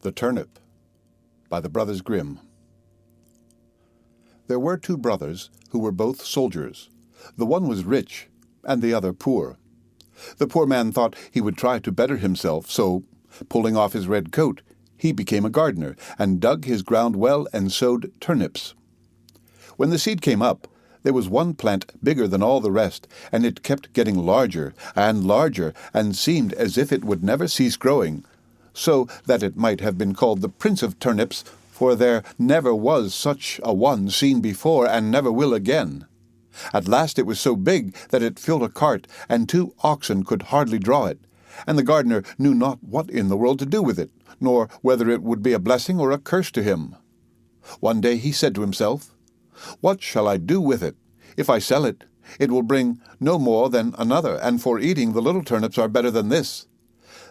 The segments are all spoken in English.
The Turnip by the Brothers Grimm. There were two brothers who were both soldiers. The one was rich, and the other poor. The poor man thought he would try to better himself, so, pulling off his red coat, he became a gardener, and dug his ground well and sowed turnips. When the seed came up, there was one plant bigger than all the rest, and it kept getting larger, and seemed as if it would never cease growing, so that it might have been called the Prince of Turnips, for there never was such a one seen before, and never will again. At last it was so big that it filled a cart, and 2 oxen could hardly draw it, and the gardener knew not what in the world to do with it, nor whether it would be a blessing or a curse to him. One day he said to himself, "What shall I do with it? If I sell it, it will bring no more than another, and for eating the little turnips are better than this.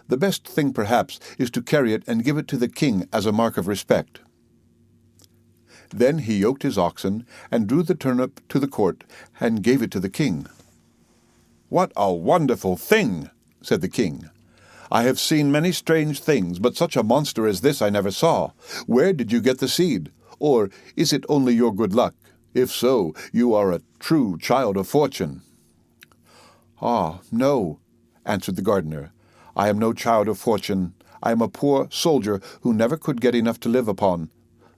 The best thing, perhaps, is to carry it and give it to the king as a mark of respect." Then he yoked his oxen, and drew the turnip to the court, and gave it to the king. "What a wonderful thing!" said the king. "I have seen many strange things, but such a monster as this I never saw. Where did you get the seed? Or is it only your good luck? If so, you are a true child of fortune." "Ah, no," answered the gardener. "I am no child of fortune. I am a poor soldier who never could get enough to live upon.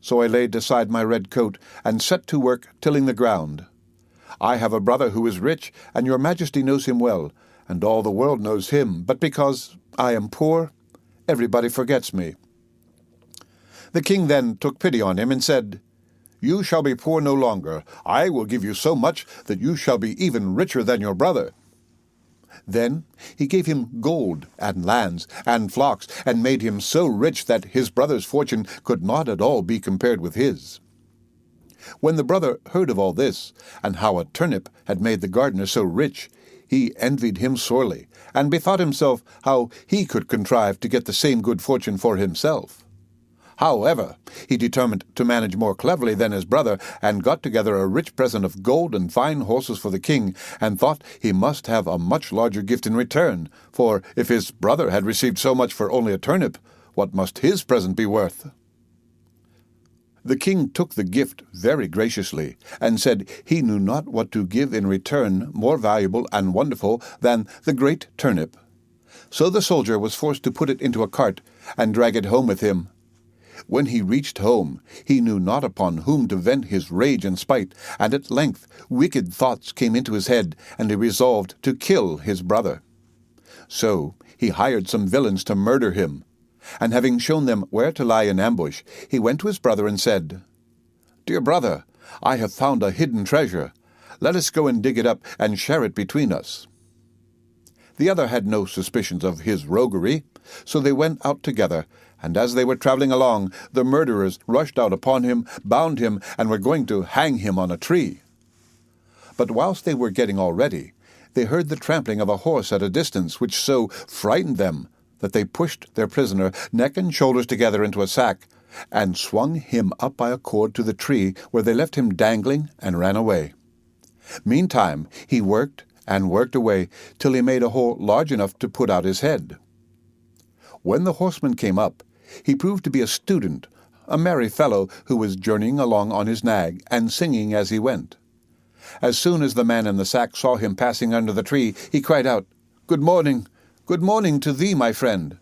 So I laid aside my red coat, and set to work tilling the ground. I have a brother who is rich, and your majesty knows him well, and all the world knows him, but because I am poor, everybody forgets me." The king then took pity on him, and said, "You shall be poor no longer. I will give you so much that you shall be even richer than your brother." Then he gave him gold and lands and flocks, and made him so rich that his brother's fortune could not at all be compared with his. When the brother heard of all this, and how a turnip had made the gardener so rich, he envied him sorely, and bethought himself how he could contrive to get the same good fortune for himself. However, he determined to manage more cleverly than his brother, and got together a rich present of gold and fine horses for the king, and thought he must have a much larger gift in return, for if his brother had received so much for only a turnip, what must his present be worth? The king took the gift very graciously, and said he knew not what to give in return more valuable and wonderful than the great turnip. So the soldier was forced to put it into a cart, and drag it home with him. When he reached home, he knew not upon whom to vent his rage and spite, and at length wicked thoughts came into his head, and he resolved to kill his brother. So he hired some villains to murder him, and having shown them where to lie in ambush, he went to his brother and said, "Dear brother, I have found a hidden treasure. Let us go and dig it up, and share it between us." The other had no suspicions of his roguery, so they went out together, and as they were traveling along, the murderers rushed out upon him, bound him, and were going to hang him on a tree. But whilst they were getting all ready, they heard the trampling of a horse at a distance, which so frightened them that they pushed their prisoner neck and shoulders together into a sack, and swung him up by a cord to the tree, where they left him dangling and ran away. Meantime he worked and worked away, till he made a hole large enough to put out his head. When the horseman came up, he proved to be a student, a merry fellow who was journeying along on his nag, and singing as he went. As soon as the man in the sack saw him passing under the tree, he cried out, good morning to thee, my friend."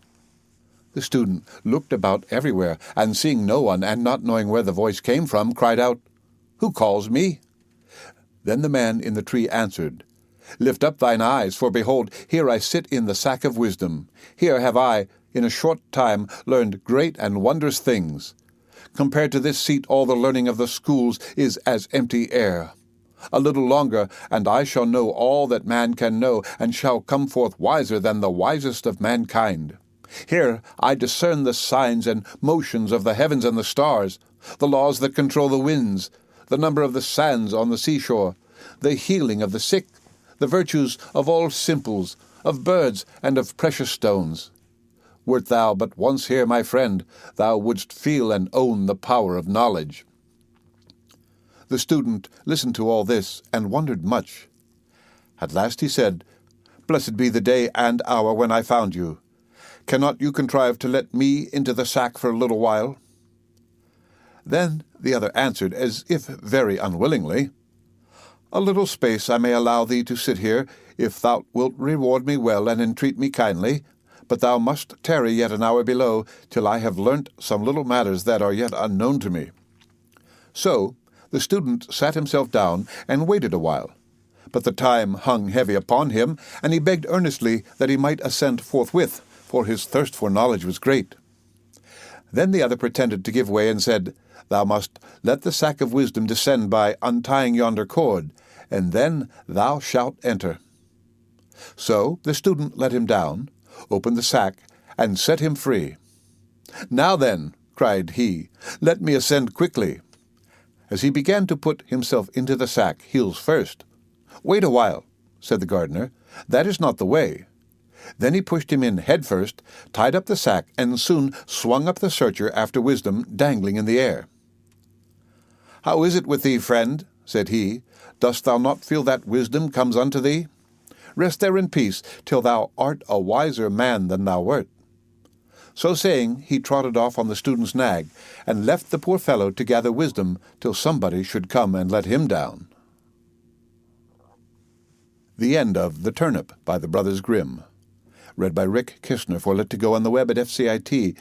The student looked about everywhere, and seeing no one, and not knowing where the voice came from, cried out, "Who calls me?" Then the man in the tree answered, "Lift up thine eyes, for behold, here I sit in the sack of wisdom. Here have I, in a short time, learned great and wondrous things. Compared to this seat, all the learning of the schools is as empty air. A little longer, and I shall know all that man can know, and shall come forth wiser than the wisest of mankind. Here I discern the signs and motions of the heavens and the stars, the laws that control the winds, the number of the sands on the seashore, the healing of the sick, the virtues of all simples, of birds and of precious stones. Wert thou but once here, my friend, thou wouldst feel and own the power of knowledge." The student listened to all this, and wondered much. At last he said, "Blessed be the day and hour when I found you. Cannot you contrive to let me into the sack for a little while?" Then the other answered, as if very unwillingly, "A little space I may allow thee to sit here, if thou wilt reward me well and entreat me kindly, but thou must tarry yet an hour below, till I have learnt some little matters that are yet unknown to me." So the student sat himself down and waited a while. But the time hung heavy upon him, and he begged earnestly that he might assent forthwith, for his thirst for knowledge was great. Then the other pretended to give way and said, "Thou must let the sack of wisdom descend by untying yonder cord, and then thou shalt enter." So the student let him down, opened the sack, and set him free. "Now then," cried he, "let me ascend quickly." As he began to put himself into the sack, heels first. "Wait a while," said the gardener, "that is not the way." Then he pushed him in head first, tied up the sack, and soon swung up the searcher after wisdom, dangling in the air. "How is it with thee, friend?" said he. "Dost thou not feel that wisdom comes unto thee? Rest there in peace, till thou art a wiser man than thou wert." So saying, he trotted off on the student's nag, and left the poor fellow to gather wisdom till somebody should come and let him down. The end of The Turnip by the Brothers Grimm. Read by Rick Kishner for Let to Go on the web at fcit.usf.edu.